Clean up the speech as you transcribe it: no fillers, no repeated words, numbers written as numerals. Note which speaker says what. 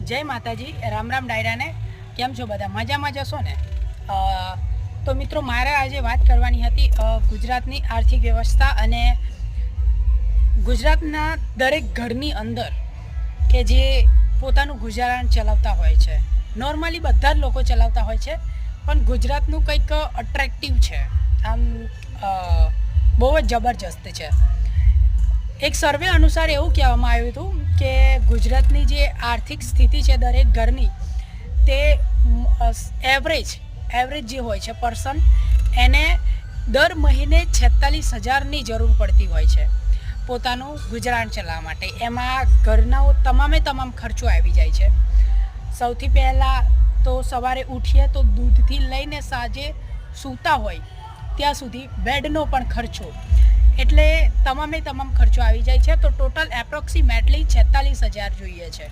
Speaker 1: જય માતાજી, રામ રામ ડાયરાને. કેમ છો બધા? મજામાં જશો ને? તો મિત્રો, મારે આજે વાત કરવાની હતી ગુજરાતની આર્થિક વ્યવસ્થા અને ગુજરાતના દરેક ઘરની અંદર કે જે પોતાનું ગુજરાન ચલાવતા હોય છે. નોર્મલી બધા જ લોકો ચલાવતા હોય છે, પણ ગુજરાતનું કંઈક અટ્રેક્ટિવ છે, આમ બહુ જ જબરજસ્ત છે. એક સર્વે અનુસાર એવું કહેવામાં આવ્યું હતું કે ગુજરાતની જે આર્થિક સ્થિતિ છે દરેક ઘરની, તે એવરેજ જે હોય છે પર્સન, એને દર મહિને 46,000ની જરૂર પડતી હોય છે પોતાનું ગુજરાન ચલાવવા માટે. એમાં ઘરના તમામ ખર્ચો આવી જાય છે. સૌથી પહેલાં તો સવારે ઉઠીએ તો દૂધથી લઈને સાંજે સૂતા હોય ત્યાં સુધી બેડનો પણ ખર્ચો, એટલે તમામ ખર્ચો આવી જાય છે. તો ટોટલ એપ્રોક્સિમેટલી 46,000 જોઈએ છે.